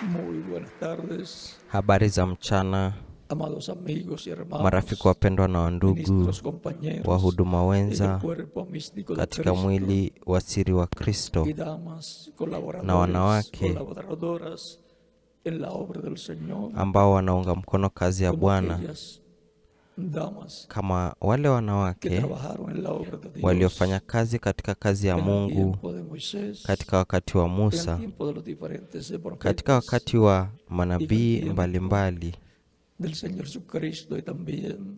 Muy buenas tardes, Habari za mchana, amados amigos y hermanos, marafiki wapendwa na wandugu, ministros, compañeros, wahuduma en el wenza cuerpo místico de katika Cristo, mwili wa siri wa Kristo y damas, colaboradores, na wanawake colaboradoras en la obra del Señor, ambao wanaunga mkono kazi ya como Bwana, aquellas damas kama wale que wanawake trabajaron en la obra de Dios, waliofanya kazi katika kazi ya en el Mungu tiempo de Moisés, katika wakati wa en el Musa, tiempo de los diferentes katika profetas wakati wa manabii mbalimbali, del Señor Jesucristo, y también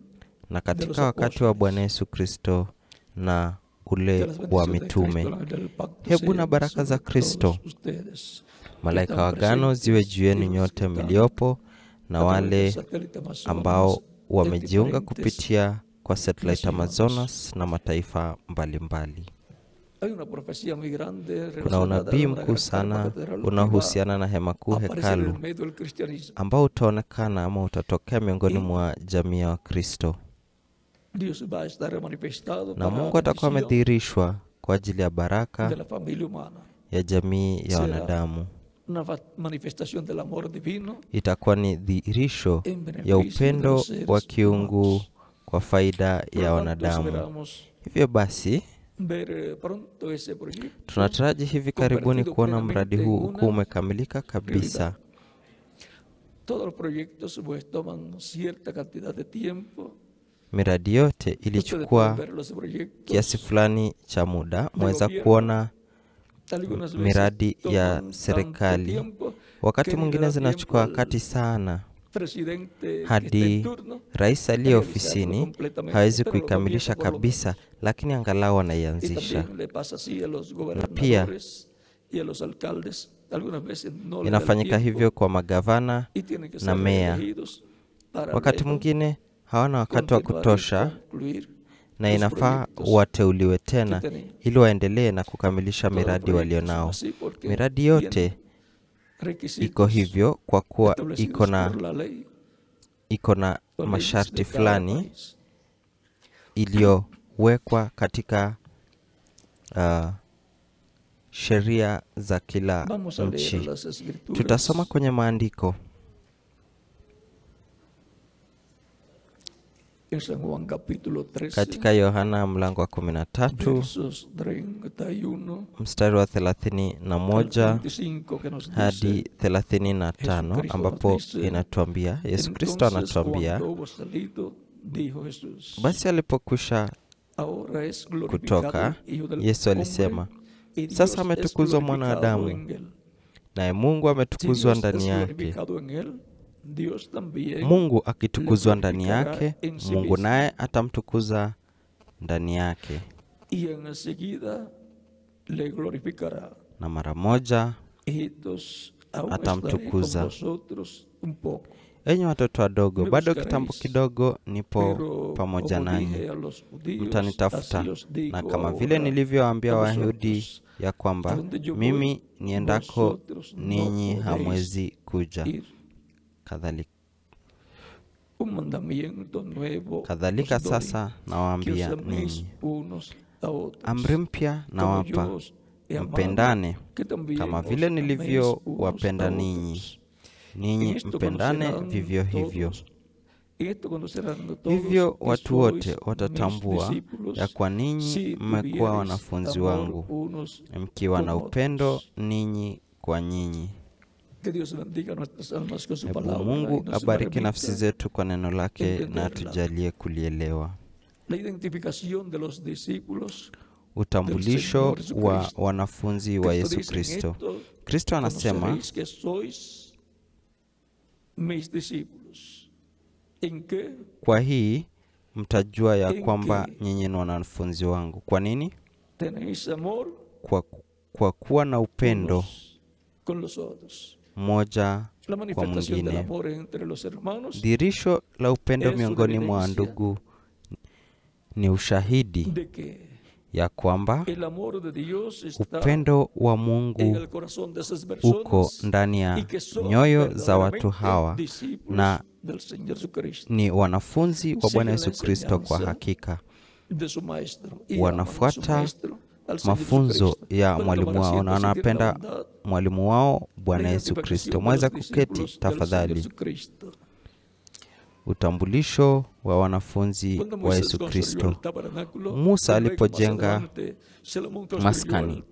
na katika wakati wa Bwana Yesu Kristo na ule wa mitume. Hebu na baraka za Kristo, malaika wa agano ziwe juu yenu nyote mliopo, na wale ambao wamejiunga kupitia kwa satellite Amazonas na mataifa mbalimbali. Kuna unabii mkuu sana unaohusiana na hema kuu, hekalu, ambao utaonekana ama utatokea miongoni mwa jamii ya Kristo, na Mungu atakuwa amedhihirishwa kwa ajili ya baraka ya jamii ya wanadamu. Itakuwa ni dhihirisho ya upendo wa kiungu kwa faida ya wanadamu. Hivyo basi, tunataraji hivi karibuni kuona mradi huu ukiwa umekamilika kabisa. Miradi yote ilichukua kiasi fulani cha muda. Mweza kuona miradi ya serikali wakati mwingine zinachukua wakati sana, hadi rais aliye ofisini hawezi kuikamilisha kabisa, lakini angalau anaianzisha. Na pia inafanyika hivyo kwa magavana na meya. Wakati mwingine hawana wakati wa kutosha, na inafaa wateuliwe tena ili waendelee na kukamilisha miradi walionao. Miradi yote iko hivyo kwa kuwa iko na masharti fulani iliyowekwa katika sheria za kila nchi. Tutasoma kwenye maandiko katika Yohana mlango wa 13 mstari wa 31 hadi 35, ambapo inatuambia, Yesu Kristo anatuambia, basi alipokwisha kutoka, Yesu alisema, sasa ametukuzwa mwanadamu, naye Mungu ametukuzwa ndani yake. Mungu akitukuzwa ndani yake, Mungu naye atamtukuza ndani yake, na mara moja atamtukuza. Enyi watoto wadogo, bado kitambo kidogo nipo pamoja nanyi. Mtanitafuta, na kama vile nilivyowaambia Wayahudi ya kwamba mimi niendako ninyi hamwezi kuja, kadhalika sasa nawaambia ninyi. Amri mpya nawapa, mpendane kama vile nilivyowapenda ninyi, ninyi mpendane vivyo hivyo. Hivyo watu wote watatambua ya kwa ninyi mmekuwa wanafunzi wangu, mkiwa na upendo ninyi kwa ninyi. Hebu Mungu abariki nafsi zetu kwa neno lake na atujalie kulielewa. Utambulisho wa wanafunzi wa Yesu Kristo. Kristo anasema, kwa hii mtajua ya kwamba nyinyi ni wanafunzi wangu. Kwa nini? Kwa kuwa na upendo mmoja kwa mwingine. Dhihirisho la upendo miongoni mwa ndugu ni ushahidi ya kwamba upendo wa Mungu uko ndani ya nyoyo za watu hawa, na ni wanafunzi wa Bwana Yesu Kristo kwa hakika. Wanafuata mafunzo ya mwalimu wao na wanapenda mwalimu wao Bwana Yesu Kristo. Mweza kuketi tafadhali. Utambulisho wa wanafunzi wa Yesu Kristo. Musa alipojenga maskani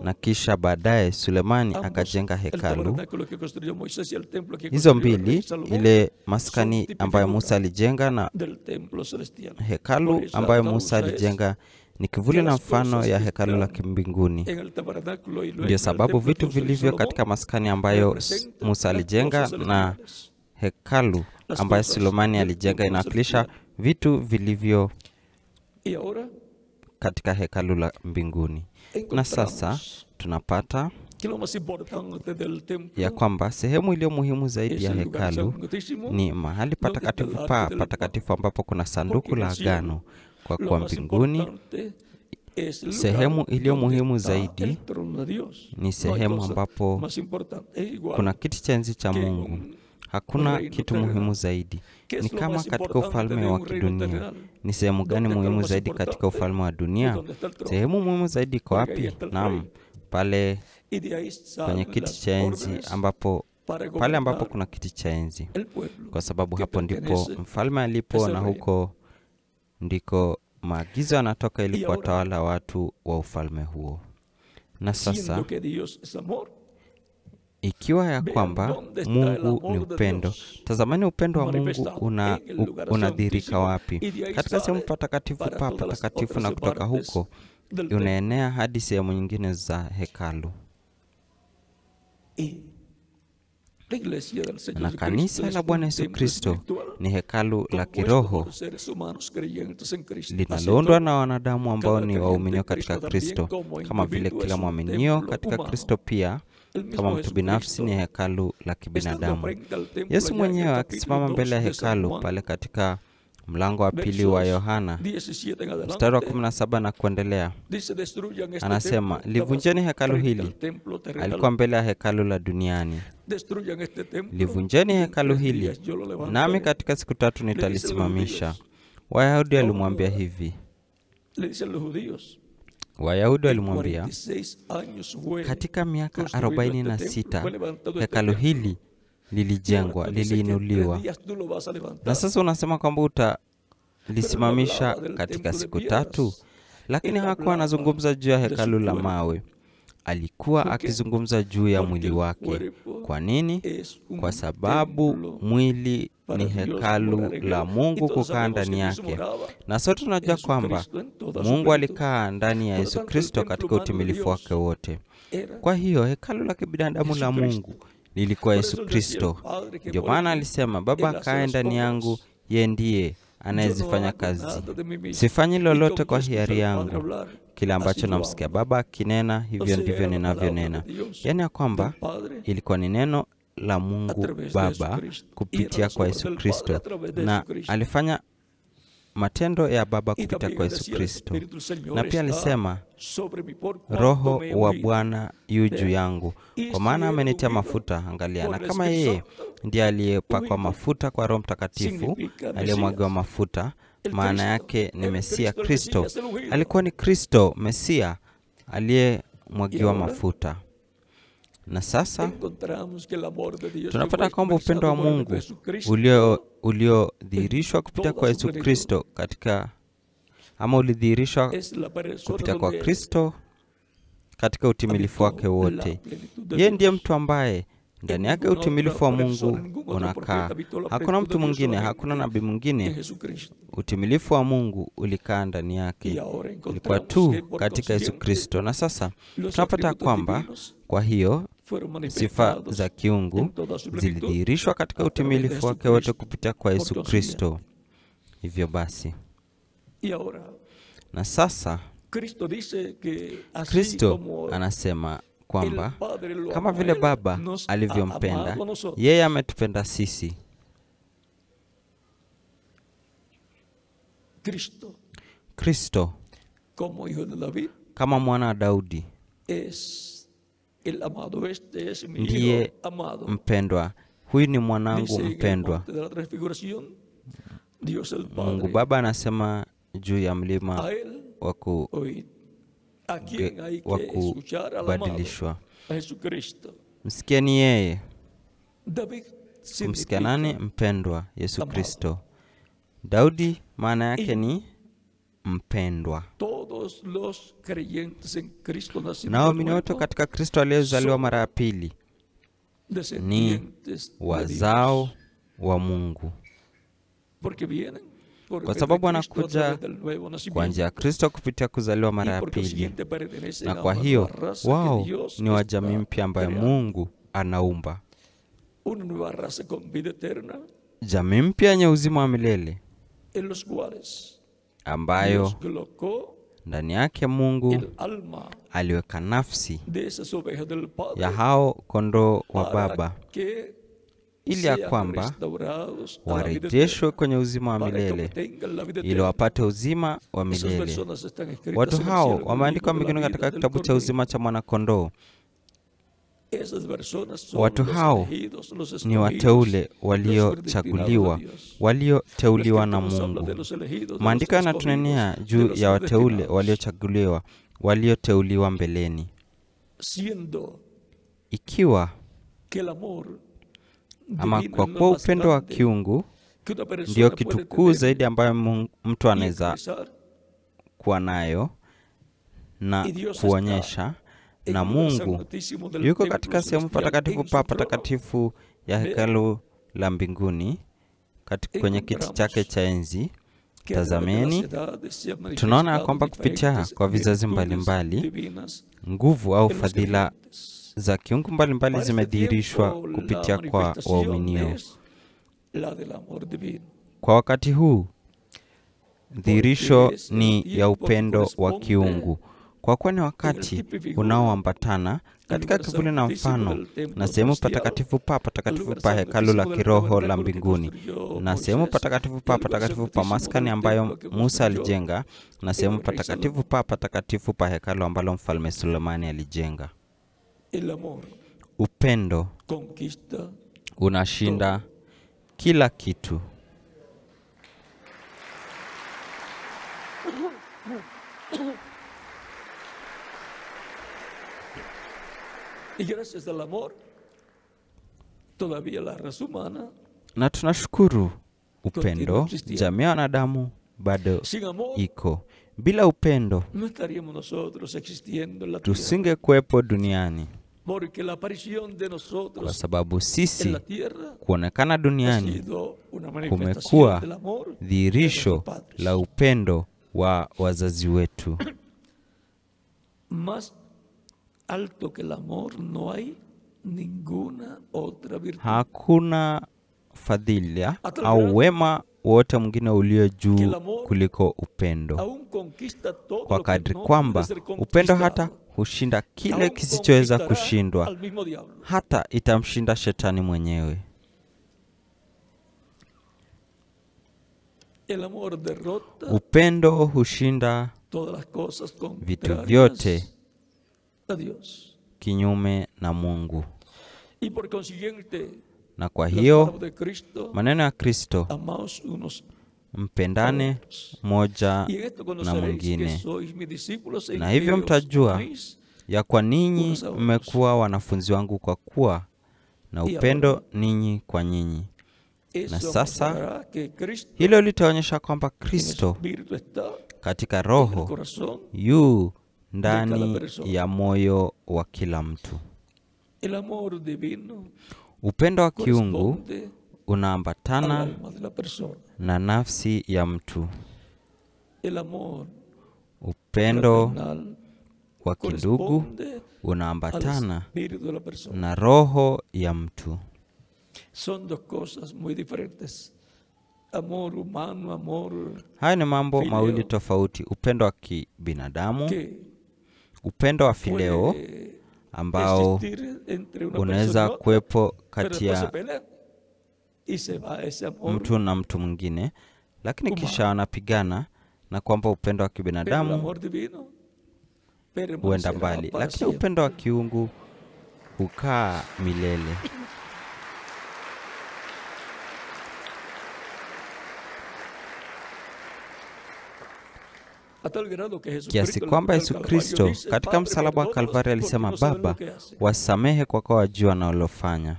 na kisha baadaye Sulemani akajenga hekalu. Hizo mbili, ile maskani ambayo Musa alijenga na hekalu ambayo Musa alijenga, ni kivuli na mfano ya hekalu la kimbinguni. Ndio sababu vitu vilivyo katika maskani ambayo Musa alijenga na hekalu ambayo Sulemani alijenga inawakilisha vitu vilivyo katika hekalu la mbinguni. Na sasa tunapata ya kwamba sehemu iliyo muhimu zaidi ya hekalu ni mahali patakatifu ambapo kuna sanduku la agano, kwa kuwa mbinguni sehemu iliyo muhimu zaidi ni sehemu ambapo kuna kiti cha enzi cha Mungu. Hakuna kitu muhimu zaidi. Ni kama katika ufalme wa kidunia. Ni sehemu gani muhimu zaidi katika ufalme wa dunia? Sehemu muhimu zaidi iko wapi? Naam, pale kwenye kiti cha enzi, pale ambapo kuna kiti cha enzi, kwa sababu hapo ndipo mfalme alipo na huko ndiko maagizo yanatoka ili kuwatawala watu wa ufalme huo. Na sasa ikiwa ya kwamba Mungu ni upendo, tazamani upendo wa Mungu unadhihirika wapi? Katika sehemu patakatifu, na kutoka huko unaenea hadi sehemu nyingine za hekalu. Na kanisa la Bwana Yesu Kristo ni hekalu la kiroho linaloundwa na wanadamu ambao ni waaminio katika Kristo, kama vile kila mwaminio katika Kristo pia kama mtu binafsi ni hekalu la kibinadamu. Yesu mwenyewe akisimama mbele ya hekalu pale katika mlango wa 2 wa Yohana mstari wa 17 na kuendelea, anasema, livunjeni hekalu hili. Alikuwa mbele ya hekalu la duniani. Livunjeni hekalu hili, nami katika siku 3 nitalisimamisha. Wayahudi walimwambia hivi. Wayahudi walimwambia, katika miaka 46 hekalu hili lilijengwa, liliinuliwa, na sasa unasema kwamba utalisimamisha katika siku 3? Lakini hakuwa anazungumza juu ya hekalu la mawe. Alikuwa akizungumza juu ya mwili wake. Kwa nini? Kwa sababu mwili ni hekalu la Mungu kukaa ndani yake. Na sote tunajua kwamba Mungu alikaa ndani ya Yesu Kristo katika utimilifu wake wote. Kwa hiyo hekalu la kibinadamu la Mungu lilikuwa Yesu Kristo. Ndio maana alisema, Baba akae ndani yangu, yeye ndiye anayezifanya kazi. Sifanyi lolote kwa hiari yangu. Kila ambacho namsikia Baba akinena, hivyo ndivyo ninavyonena. Yaani ya kwamba ilikuwa ni neno la Mungu Baba kupitia kwa Yesu Kristo, na alifanya matendo ya Baba kupitia kwa Yesu Kristo. Na pia alisema, Roho wa Bwana yu juu yangu, kwa maana amenitia mafuta. Angalia, na kama yeye ndiye aliyepakwa mafuta kwa Roho Mtakatifu, aliyemwagiwa mafuta, maana yake ni Mesia Kristo. Alikuwa ni Kristo Mesia aliyemwagiwa mafuta. Na sasa tunapata kwamba upendo wa Mungu uliodhihirishwa kupitia kwa Yesu Kristo ulidhihirishwa kupitia kwa Kristo katika utimilifu wake wote. Yeye ndiye mtu ambaye ndani yake utimilifu wa Mungu unakaa. Hakuna mtu mwingine, hakuna nabii mwingine. Utimilifu wa Mungu ulikaa ndani yake. Ilikuwa tu katika Yesu Kristo. Na sasa tunapata kwamba kwa hiyo sifa za kiungu zilidhihirishwa katika utimilifu wake wote kupitia kwa Yesu Kristo. Hivyo basi, na sasa Kristo anasema kwamba kama vile Baba alivyompenda, yeye ametupenda sisi. Kristo kama mwana wa Daudi ndiye mpendwa. Huyu ni mwanangu mpendwa. Mungu Baba anasema juu ya mlima wa kubadilishwa. a Jesucristo. Msikieni yeye. David Kumsikia nani? Mpendwa, Yesu Kristo. Daudi maana yake ni mpendwa. Todos los creyentes en Cristo nacidos Na waamini wote katika Kristo aliyezaliwa mara ya pili ni wazao wa Mungu, kwa sababu wanakuja kwa njia ya Kristo kupitia kuzaliwa mara ya pili, na kwa hiyo wao ni wa jamii mpya ambayo Mungu anaumba, jamii mpya yenye uzima wa milele, ambayo ndani yake Mungu aliweka nafsi ya hao kondoo wa Baba, ili ya kwamba warejeshwe kwenye uzima wa milele, ili wapate uzima wa milele. Watu hao wameandikwa mbinguni katika kitabu cha uzima cha mwana-kondoo. Watu hao ni wateule walioteuliwa na Mungu. Maandiko yanatunenea juu ya wateule walioteuliwa mbeleni. Ikiwa ama kwa kuwa upendo wa kiungu ndio kitu kuu zaidi ambayo mtu anaweza kuwa nayo na kuonyesha, na Mungu yuko katika sehemu patakatifu pa patakatifu ya hekalu la mbinguni, kwenye kiti chake cha enzi. Tazameni, tunaona ya kwamba kupitia kwa vizazi mbalimbali, nguvu au fadhila za kiungu mbalimbali zimedhihirishwa kupitia kwa waaminio. Kwa wakati huu, dhihirisho ni ya upendo wa kiungu, kwa kuwa ni wakati unaoambatana katika kivuli na mfano na sehemu patakatifu pa patakatifu pa hekalu la kiroho la mbinguni, na sehemu patakatifu pa patakatifu pa maskani ambayo Musa alijenga, na sehemu patakatifu pa patakatifu pa hekalu ambalo Mfalme Sulemani alijenga. Upendo unashinda kila kitu. Y gracias al amor, todavía la raza humana, na tunashukuru upendo, jamii ya wanadamu bado iko. Bila upendo, tusingekuwepo duniani, kwa sababu sisi kuonekana duniani kumekuwa dhihirisho la upendo wa wazazi wetu. Alto que el amor, no hay ninguna otra virtud. Hakuna fadhila au wema wote mwingine ulio juu kuliko upendo, kwa kadri kwamba upendo hata hushinda kile kisichoweza kushindwa, hata itamshinda shetani mwenyewe. Upendo hushinda vitu vyote kinyume na Mungu. Na kwa hiyo maneno ya Kristo, mpendane moja na mwingine, na hivyo mtajua ya kwa ninyi mmekuwa wanafunzi wangu, kwa kuwa na upendo ninyi kwa nyinyi. Na sasa hilo litaonyesha kwamba Kristo katika roho yu ndani ya moyo wa kila mtu. Upendo wa kiungu unaambatana na nafsi ya mtu. Upendo wa kindugu unaambatana na roho ya mtu. Haya ni mambo mawili tofauti: upendo wa kibinadamu, upendo wa fileo ambao unaweza kuwepo kati ya mtu na mtu mwingine, lakini kisha wanapigana, na kwamba upendo wa kibinadamu huenda mbali, lakini upendo wa kiungu hukaa milele. kiasi kwamba Yesu Kristo katika msalaba wa Kalvari alisema, Baba, wasamehe kwa kuwa wajua wanalofanya.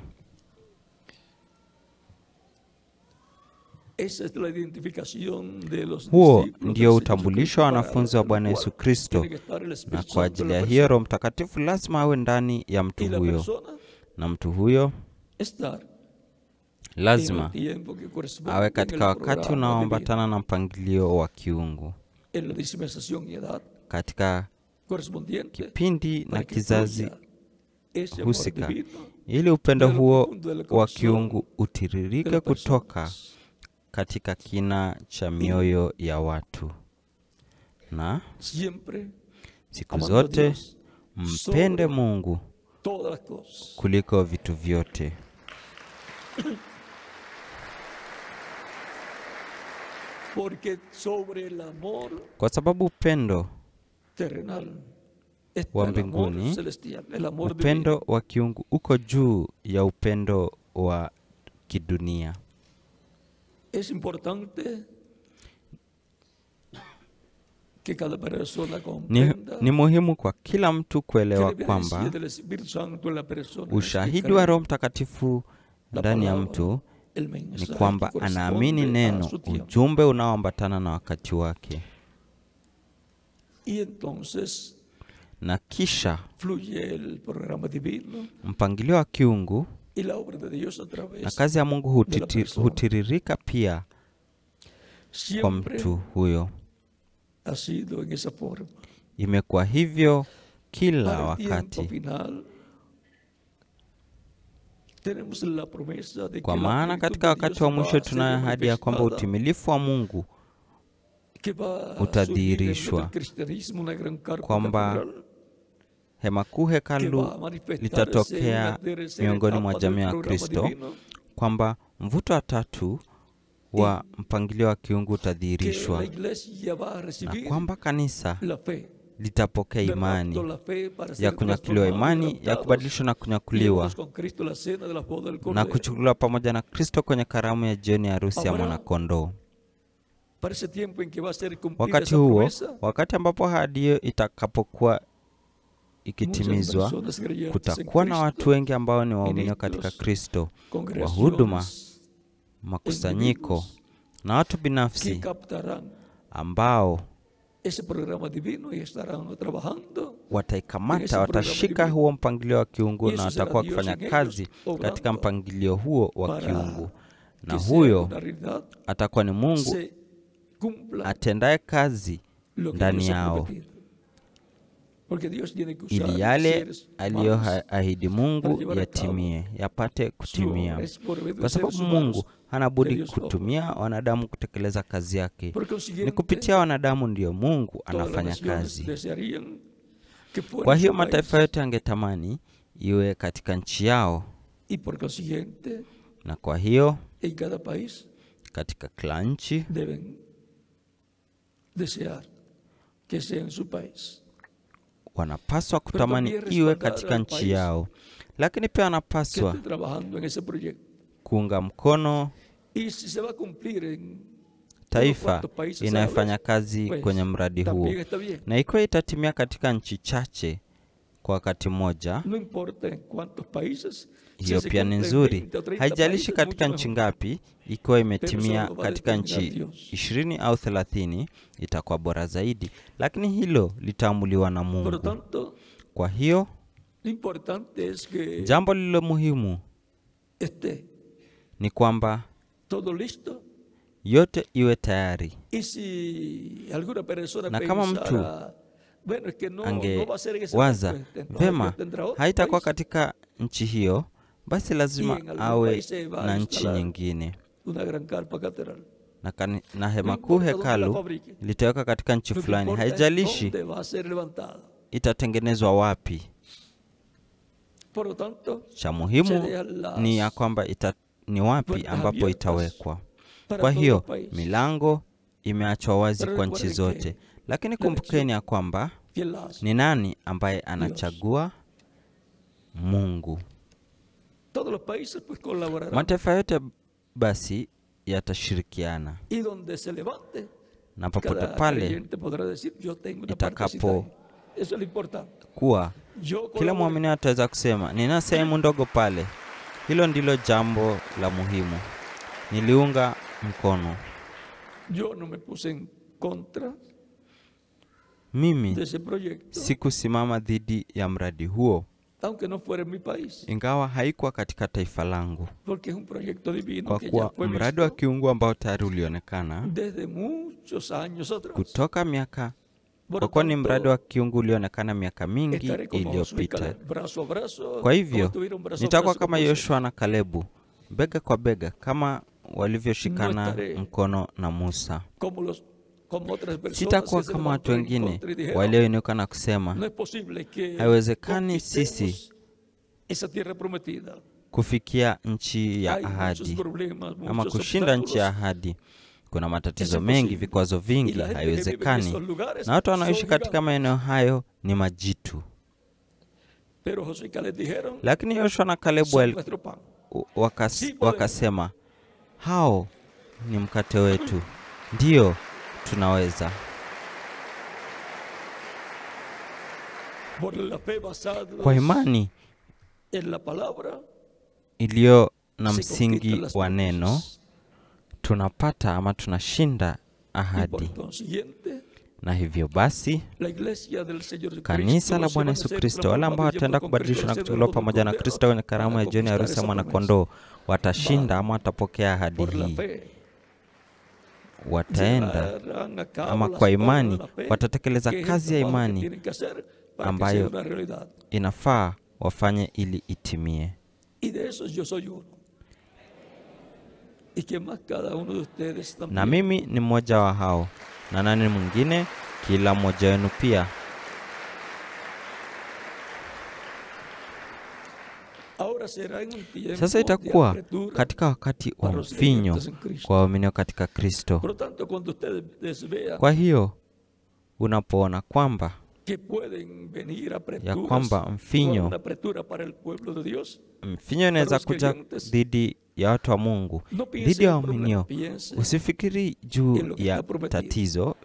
Huo ndio utambulisho wa wanafunzi wa Bwana Yesu Kristo, na kwa ajili ya hiyo Roho Mtakatifu lazima awe ndani ya mtu huyo, na mtu huyo lazima awe katika wakati unaoambatana na mpangilio wa kiungu, katika kipindi na kizazi husika, ili upendo huo wa kiungu utiririke kutoka katika kina cha mioyo ya watu. Na siku zote mpende Mungu kuliko vitu vyote. Kwa sababu upendo wa mbinguni, upendo wa kiungu uko juu ya upendo wa kidunia. Ni muhimu kwa kila mtu kuelewa kwamba ushahidi wa Roho Mtakatifu ndani ya mtu ni kwamba anaamini neno, ujumbe unaoambatana na wakati wake. Na kisha mpangilio wa kiungu na kazi ya Mungu hutiririka pia kwa mtu huyo. Imekuwa hivyo kila wakati. Kwa maana katika wakati wa mwisho tunayo ahadi ya kwamba utimilifu wa Mungu utadhihirishwa, kwamba hema kuu, hekalu litatokea miongoni mwa jamii ya Kristo, kwamba mvuto wa tatu wa mpangilio wa kiungu utadhihirishwa, na kwamba kanisa litapokea imani ya kunyakuliwa, imani ya kubadilishwa na kunyakuliwa na kuchukuliwa pamoja na Kristo kwenye karamu ya jioni ya harusi ya mwanakondoo. Wakati huo, wakati ambapo ahadi hiyo itakapokuwa ikitimizwa, kutakuwa na watu wengi ambao ni waumini katika Kristo, wahuduma, makusanyiko na watu binafsi ambao wataikamata, watashika huo mpangilio wa kiungu na watakuwa wakifanya kazi katika mpangilio huo wa kiungu. Na huyo atakuwa ni Mungu atendaye kazi ndani yao, ili yale aliyoahidi Mungu yatimie, yapate kutimia. Kwa sababu Mungu hana budi kutumia wanadamu kutekeleza kazi yake. Ni kupitia wanadamu ndio Mungu anafanya kazi. Kwa hiyo mataifa yote yangetamani iwe katika nchi yao, na kwa hiyo katika kila nchi wanapaswa kutamani iwe katika nchi yao, lakini pia wanapaswa kuunga mkono taifa inayofanya kazi kwenye mradi huo. Na ikiwa itatimia katika nchi chache kwa wakati mmoja, hiyo pia ni nzuri. Haijalishi katika nchi ngapi, ikiwa imetimia katika nchi 20 au 30, itakuwa bora zaidi. Lakini hilo litaamuliwa na Mungu. Kwa hiyo, jambo lilo muhimu ni kwamba yote iwe tayari. Na kama mtu angewaza, vema, haitakuwa katika nchi hiyo, basi lazima awe na nchi nyingine. Na hema kuu, hekalu, litaweka katika nchi fulani. Haijalishi itatengenezwa wapi. Cha muhimu ni ya kwamba ni wapi ambapo itawekwa. Kwa hiyo milango imeachwa wazi kwa nchi zote. Lakini kumbukeni ya kwamba ni nani ambaye anachagua? Mungu. Mataifa yote basi yatashirikiana, na popote pale itakapo kuwa, kila muumini ataweza kusema nina sehemu ndogo pale. Hilo ndilo jambo la muhimu. Niliunga mkono. Mimi sikusimama dhidi ya mradi huo, ingawa haikuwa katika taifa langu, kwa kuwa mradi wa kiungu ambao tayari ulionekana kutoka miaka, kwa kuwa ni mradi wa kiungu ulionekana miaka mingi iliyopita. Kwa hivyo nitakuwa kama Yoshua na Kalebu, bega kwa bega, kama walivyoshikana mkono na Musa. Sitakuwa kama watu wengine walioinuka na kusema haiwezekani sisi kufikia nchi ya ahadi ama kushinda nchi ya ahadi. Kuna matatizo mengi, vikwazo vingi, haiwezekani. Na watu wanaoishi katika maeneo hayo ni majitu. Lakini Yoshua na Kalebu wakasema hao ni mkate wetu. Ndiyo, tunaweza. Kwa imani iliyo na msingi wa neno, tunapata ama tunashinda ahadi. Na hivyo basi, kanisa la Bwana Yesu Kristo, wale ambao wataenda kubadilishwa na kuchukuliwa pamoja na Kristo kwenye karamu ya jioni ya harusi ya mwana-kondoo, watashinda ama watapokea ahadi hii. Wataenda ama kwa imani watatekeleza kazi ya imani ambayo inafaa wafanye ili itimie. Na mimi ni mmoja wa hao, na nani mwingine? Kila mmoja wenu pia. Sasa itakuwa katika wakati wa mfinyo kwa waumini katika Kristo. Kwa hiyo unapoona kwamba ya kwamba mfinyo inaweza kuja dhidi ya watu wa Mungu, dhidi ya waaminio, usifikiri juu ya tatizo,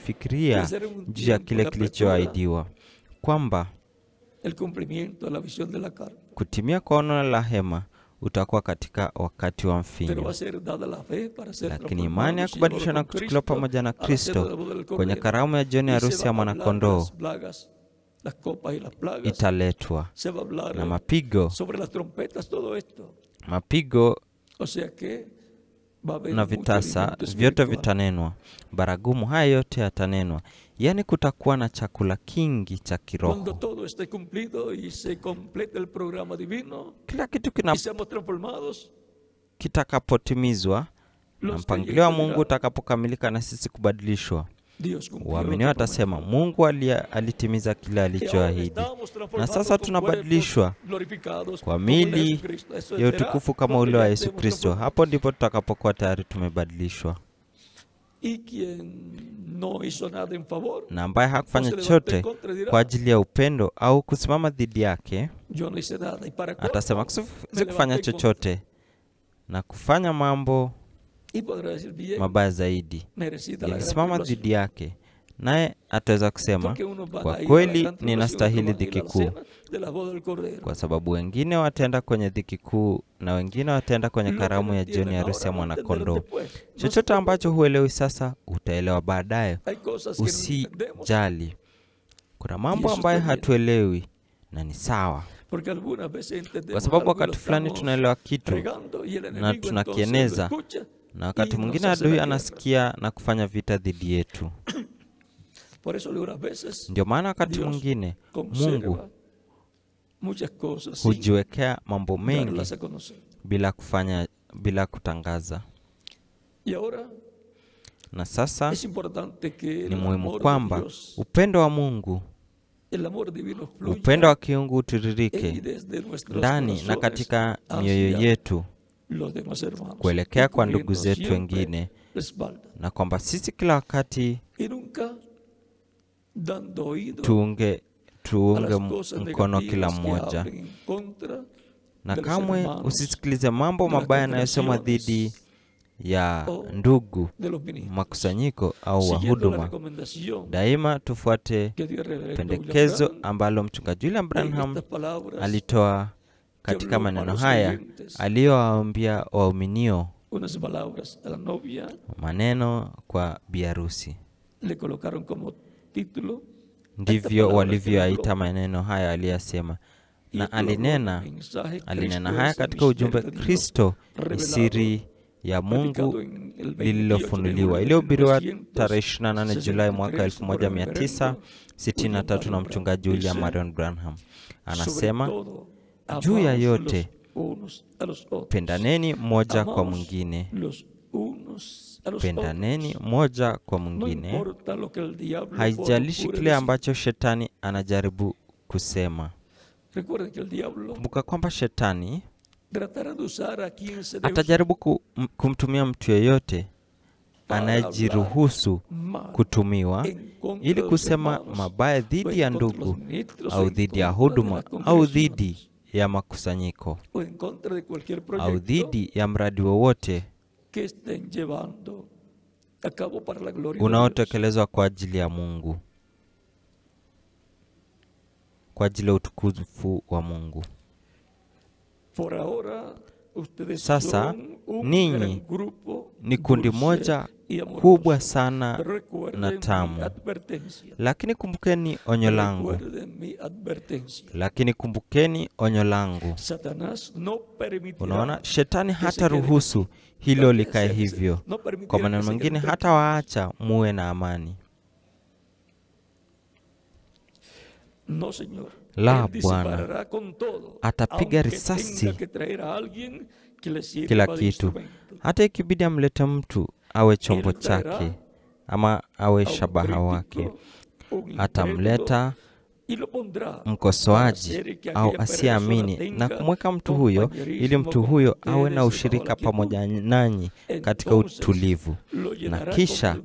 fikiria juu ya kile kilichoahidiwa, kwamba kutimia kwa ono la hema utakuwa katika wakati wa mfinyo. Lakini imani ya kubadilishwa na kuchukuliwa pamoja na Kristo kwenye karamu ya jioni ya harusi ya mwana-kondoo italetwa, na mapigo na vitasa vyote vitanenwa. Baragumu haya yote yatanenwa. Yani kutakuwa na chakula kingi cha kiroho. Kila kitu kitakapotimizwa na mpangilio wa Mungu utakapokamilika na sisi kubadilishwa, waamini watasema Mungu alitimiza kile alichoahidi. Na sasa tunabadilishwa kwa miili ya utukufu kama ule wa Yesu Kristo. Hapo ndipo tutakapokuwa tayari tumebadilishwa. Na ambaye hakufanya chochote kwa ajili ya upendo au kusimama dhidi yake, atasema sikufanya chochote na kufanya mambo mabaya zaidi. Nilisimama dhidi yake, naye ataweza kusema kwa kweli ninastahili dhiki kuu, kwa sababu wengine wataenda kwenye dhiki kuu na wengine wataenda kwenye karamu ya jioni ya harusi ya mwana-kondoo. Chochote ambacho huelewi sasa utaelewa baadaye. Usijali. Kuna mambo ambayo hatuelewi na ni sawa, kwa sababu wakati fulani tunaelewa kitu na tunakieneza, na wakati mwingine adui anasikia na kufanya vita dhidi yetu. Ndio maana wakati mwingine Mungu hujiwekea mambo mengi bila kutangaza. Na sasa ni muhimu kwamba upendo wa Mungu, upendo wa kiungu utiririke ndani na katika mioyo yetu kuelekea kwa ndugu zetu wengine, na kwamba sisi kila wakati tuunge mkono kila mmoja, na kamwe usisikilize mambo mabaya yanayosema dhidi ya ndugu, makusanyiko au wahuduma. Daima tufuate pendekezo ambalo mchungaji William Branham alitoa katika maneno haya aliyowaambia waaminio, maneno kwa biharusi. Ndivyo walivyoaita maneno haya aliyasema. Na alinena haya katika ujumbe, Kristo ni siri ya Mungu lililofunuliwa, iliyohubiriwa tarehe 28 Julai mwaka 1963 na mchungaji William Marion Branham. Anasema, juu ya yote pendaneni moja kwa mwingine. Pendaneni moja kwa mwingine. Haijalishi kile ambacho shetani anajaribu kusema. Kumbuka kwamba shetani atajaribu kumtumia mtu yeyote anayejiruhusu kutumiwa ili kusema mabaya dhidi ya ndugu au dhidi ya huduma au dhidi ya makusanyiko au dhidi ya mradi wowote unaotekelezwa kwa ajili ya Mungu, kwa ajili ya utukufu wa Mungu. Sasa ninyi ni kundi moja kubwa sana na tamu. Lakini kumbukeni onyo langu. Unaona, shetani hata ruhusu hilo likae hivyo. Kwa maneno mengine, hata waacha muwe na amani. La, Bwana atapiga risasi kila kitu. Hata ikibidi amlete mtu awe chombo chake ama awe shabaha wake, atamleta mkosoaji au asiamini na kumweka mtu huyo, ili mtu huyo awe na ushirika pamoja nanyi katika utulivu, na kisha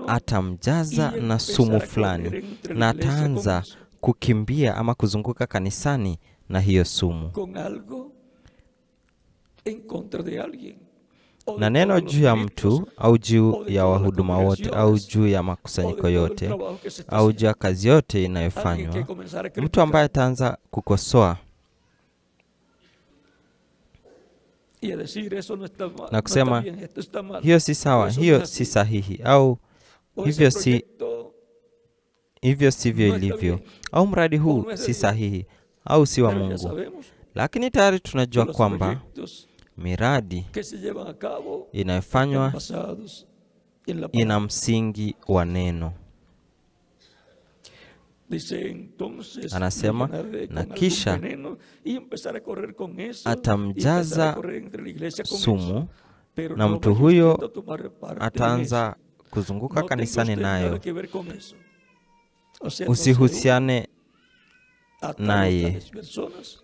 atamjaza na sumu fulani na ataanza kukimbia ama kuzunguka kanisani na hiyo sumu na neno juu ya mtu au juu ya wahuduma wote au juu ya makusanyiko yote au juu ya kazi yote inayofanywa. Mtu ambaye ataanza kukosoa na kusema hiyo si sawa, hiyo si sahihi, au hivyo sivyo ilivyo, au mradi huu si sahihi au si wa Mungu. Lakini tayari tunajua kwamba miradi inayofanywa ina msingi wa neno. Anasema, na kisha atamjaza sumu na mtu huyo ataanza kuzunguka kanisani nayo. Usihusiane naye.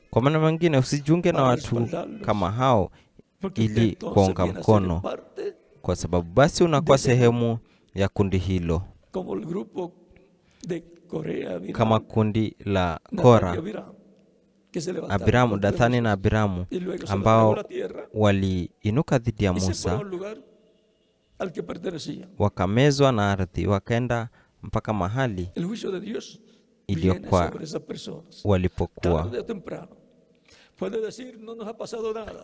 Kwa maana mengine, usijiunge na watu kama hao ili kuunga mkono, kwa sababu basi unakuwa sehemu ya kundi hilo, kama kundi la Kora, Abiramu, Dathani na Abiramu, ambao waliinuka dhidi ya Musa, wakamezwa na ardhi, wakaenda mpaka mahali iliyokuwa walipokuwa.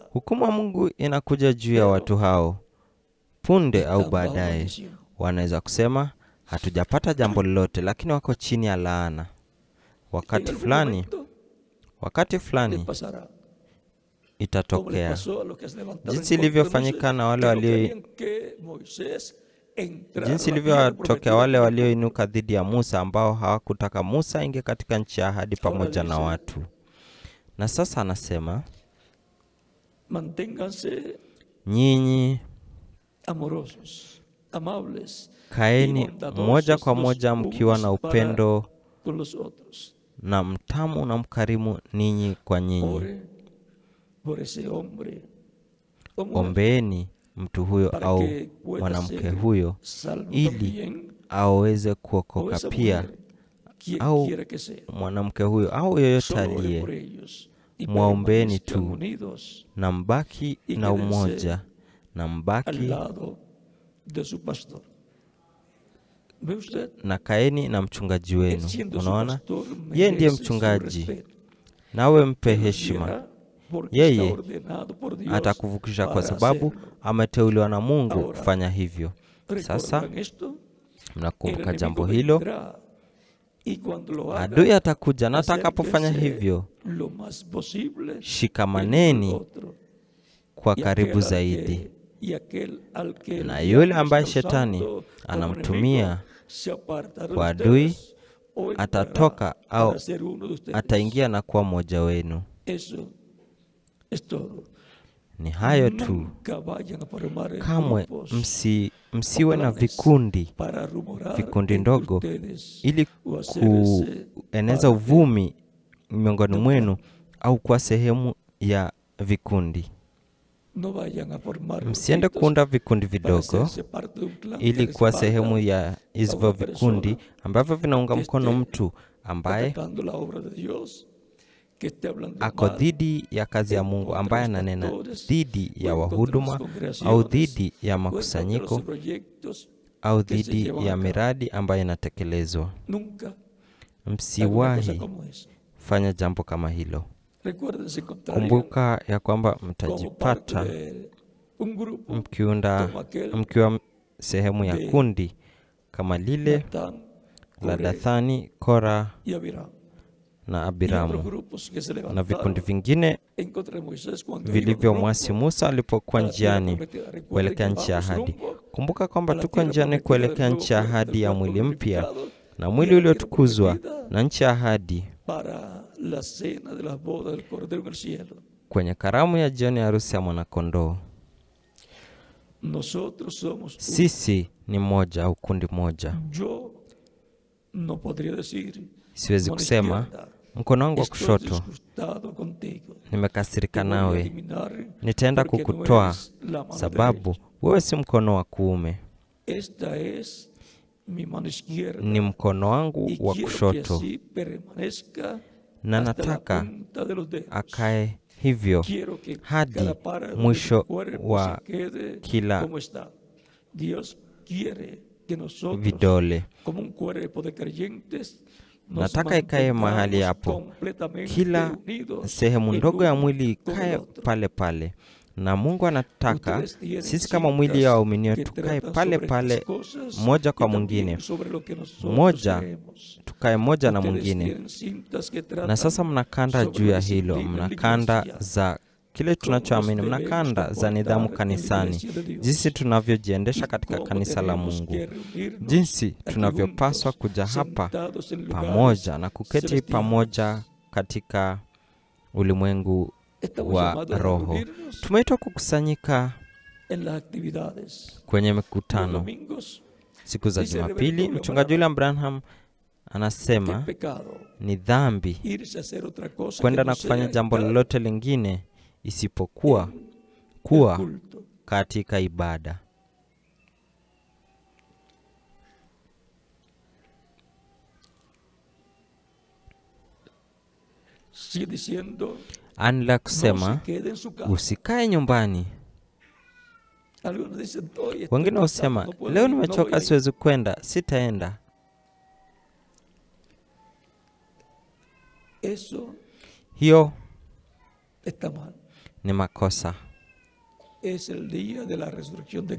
Hukumu ya Mungu inakuja juu ya watu hao punde au baadaye. Wanaweza kusema hatujapata jambo lolote, lakini wako chini ya laana. Wakati fulani itatokea, jinsi ilivyofanyika na wale walioinuka dhidi ya Musa, ambao hawakutaka Musa ingie katika nchi ya ahadi pamoja na watu. Na sasa anasema, nyinyi kaeni moja kwa moja mkiwa na upendo na mtamu na mkarimu ninyi kwa nyinyi. Ombeeni mtu huyo au mwanamke huyo ili aweze kuokoka pia, au mwanamke huyo au yoyote aliye. Mwaombeeni tu na mbaki na umoja na mbaki na kaeni na mchungaji wenu. Unaona, yeye ndiye mchungaji, nawe mpe heshima. Yeye atakuvukisha kwa sababu ameteuliwa na Mungu kufanya hivyo. Sasa mnakumbuka jambo hilo. Adui atakuja, na atakapofanya hivyo, shikamaneni kwa karibu zaidi, na yule ambaye shetani anamtumia kwa adui atatoka au ataingia na kuwa mmoja wenu. Ni hayo tu. Kamwe msiwe na vikundi ndogo ili kueneza uvumi miongoni mwenu au kuwa sehemu ya vikundi. Msiende kuunda vikundi vidogo ili kuwa sehemu ya hivyo vikundi ambavyo vinaunga mkono mtu ambaye ako dhidi ya kazi ya Mungu, ambaye ananena dhidi ya wahuduma au dhidi ya makusanyiko au dhidi ya miradi ambayo inatekelezwa. Msiwahi fanya jambo kama hilo. Kumbuka ya kwamba mtajipata mkiwa sehemu ya kundi kama lile la Dathani, Kora na Abiramu na vikundi vingine vilivyomwasi Musa alipokuwa njiani kuelekea nchi ya ahadi. Kumbuka kwamba tuko njiani kuelekea nchi ya ahadi ya mwili mpya na mwili uliotukuzwa na nchi ya ahadi, kwenye karamu ya jioni ya harusi ya mwanakondoo. Sisi ni moja au kundi moja. Siwezi kusema mkono wangu wa kushoto, nimekasirika nawe, nitaenda kukutoa sababu wewe si mkono wa kuume. Ni mkono wangu wa kushoto, na nataka akae hivyo hadi mwisho wa kila vidole. Nataka ikae mahali hapo. Kila sehemu ndogo ya mwili ikae pale pale. Na Mungu anataka sisi kama mwili ya waaminio tukae pale pale, moja kwa mwingine. Tukae moja na mwingine. Na sasa mnakanda juu ya hilo. Mnakanda za kile tunachoamini, mnakanda za nidhamu kanisani, jinsi tunavyojiendesha katika kanisa la Mungu, jinsi tunavyopaswa kuja hapa pamoja na kuketi pamoja katika ulimwengu wa roho. Tumeitwa kukusanyika kwenye mikutano siku za Jumapili. Mchungaji William Branham anasema ni dhambi kwenda na kufanya jambo lolote lingine isipokuwa kuwa katika ibada. Anla kusema usikae nyumbani. Wengine husema leo nimechoka, siwezi kwenda, sitaenda. Hiyo ni makosa.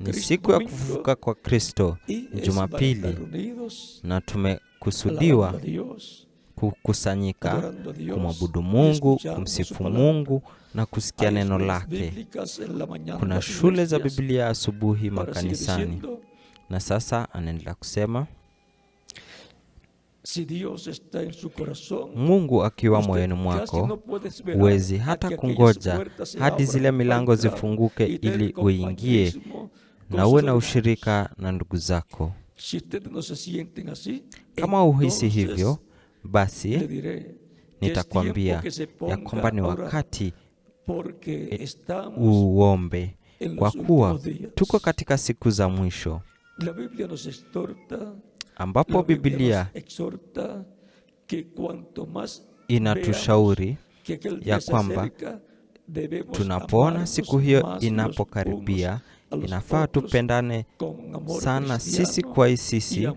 Ni siku ya kufufuka kwa Kristo, Jumapili, na tumekusudiwa kukusanyika kumwabudu Mungu, kumsifu Mungu na kusikia neno lake. Kuna shule za Biblia asubuhi makanisani. Na sasa anaendelea kusema, Mungu akiwa moyoni mwako, huwezi hata kungoja hadi zile milango zifunguke ili uingie na uwe na ushirika na ndugu zako. Kama uhisi hivyo, basi nitakwambia ya kwamba ni wakati uombe, kwa kuwa tuko katika siku za mwisho, ambapo Biblia inatushauri ya kwamba tunapoona siku hiyo inapokaribia, Inafaa tupendane sana sisi kwa sisi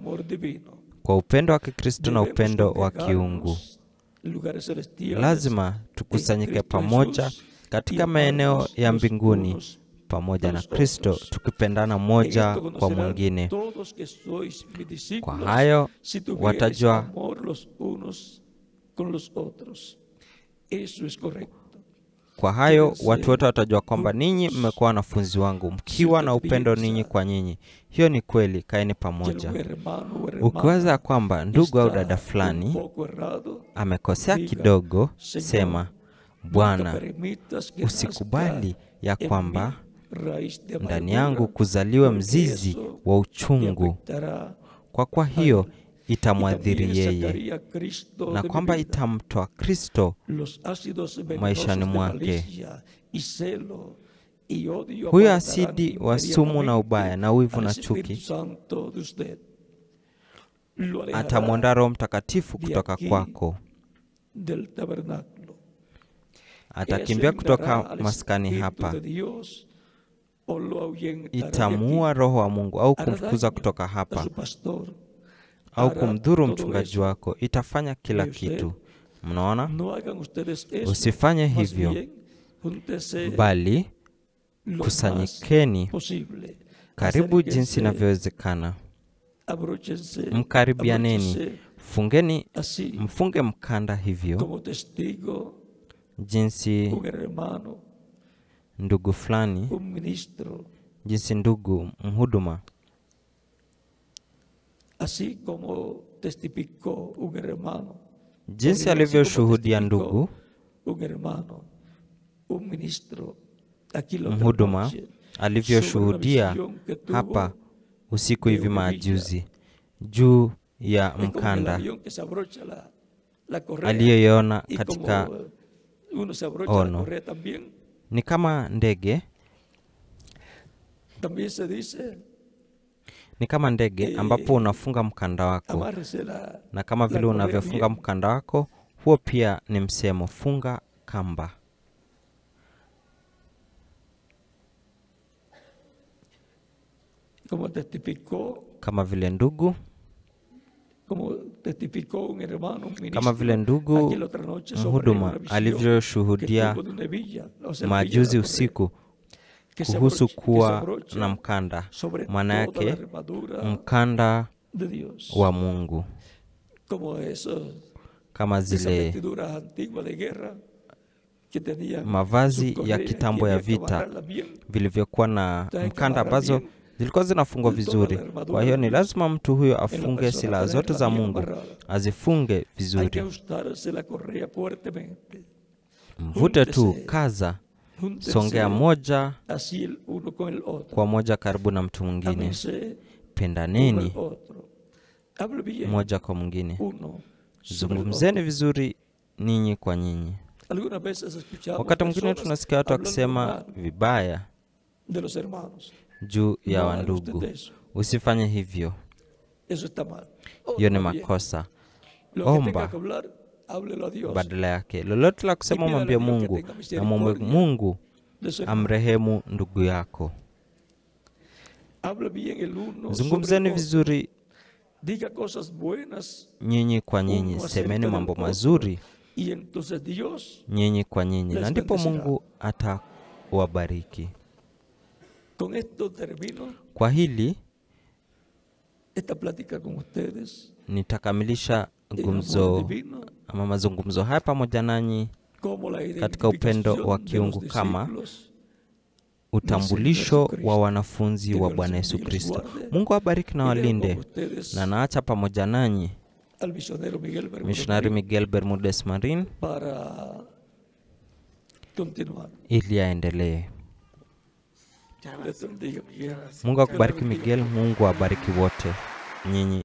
kwa upendo wa Kikristo na upendo wa kiungu. Lazima tukusanyike pamoja katika maeneo ya mbinguni pamoja na Kristo, tukipendana moja kwa mwingine. Kwa hayo watajua watu wote watajua kwamba ninyi mmekuwa wanafunzi wangu mkiwa na upendo ninyi kwa nyinyi. Hiyo ni kweli, kaeni pamoja. Ukiwaza kwamba ndugu au dada fulani amekosea kidogo, sema, Bwana, usikubali ya kwamba ndani yangu kuzaliwe mzizi wa uchungu, kwa hiyo itamwadhiri yeye, na kwamba itamtoa Kristo maishani mwake. Huyo asidi wa sumu na ubaya na wivu na chuki atamwondoa Roho Mtakatifu kutoka kwako. Atakimbia kutoka maskani hapa, itamuua Roho wa Mungu au kumfukuza kutoka hapa, au kumdhuru mchungaji wako. Itafanya kila kitu. Mnaona? Usifanye hivyo, bali kusanyikeni karibu jinsi inavyowezekana. Mkaribianeni, mfunge mkanda hivyo, jinsi ndugu fulani, jinsi ndugu mhuduma, jinsi alivyoshuhudia ndugu mhuduma alivyoshuhudia hapa usiku hivi majuzi juu ya mkanda aliyoiona katika ono. Ni kama ndege, ambapo unafunga mkanda wako, na kama vile unavyofunga mkanda wako, huo pia ni msemo, funga kamba. Kama vile ndugu, mhuduma alivyoshuhudia majuzi usiku kuhusu kuwa na mkanda, maana yake mkanda wa Mungu, kama zile mavazi ya kitambo ya vita vilivyokuwa na mkanda ambazo zilikuwa zinafungwa vizuri. Kwa hiyo ni lazima mtu huyo afunge silaha zote za Mungu, azifunge vizuri. Mvute tu, kaza, songea moja kwa moja karibu na mtu mwingine. Pendaneni moja kwa mwingine. Zungumzeni vizuri ninyi kwa nyinyi. Wakati mwingine tunasikia watu wakisema vibaya juu ya wandugu. Usifanye hivyo. Hiyo ni makosa. Omba badala yake. Lolote la kusema mwambie Mungu, na mwombe Mungu amrehemu ndugu yako. Zungumzeni vizuri nyinyi kwa nyinyi. Semeni mambo mazuri nyinyi kwa nyinyi, na ndipo Mungu atawabariki. Kwa hili nitakamilisha gumzo ama mazungumzo haya pamoja nanyi katika upendo wa kiungu kama utambulisho wa wanafunzi wa Bwana Yesu Kristo. Mungu awabariki na walinde, na naacha pamoja nanyi Missionary Miguel Bermudez Marin ili aendelee. Mungu akubariki Miguel. Mungu awabariki wote nyinyi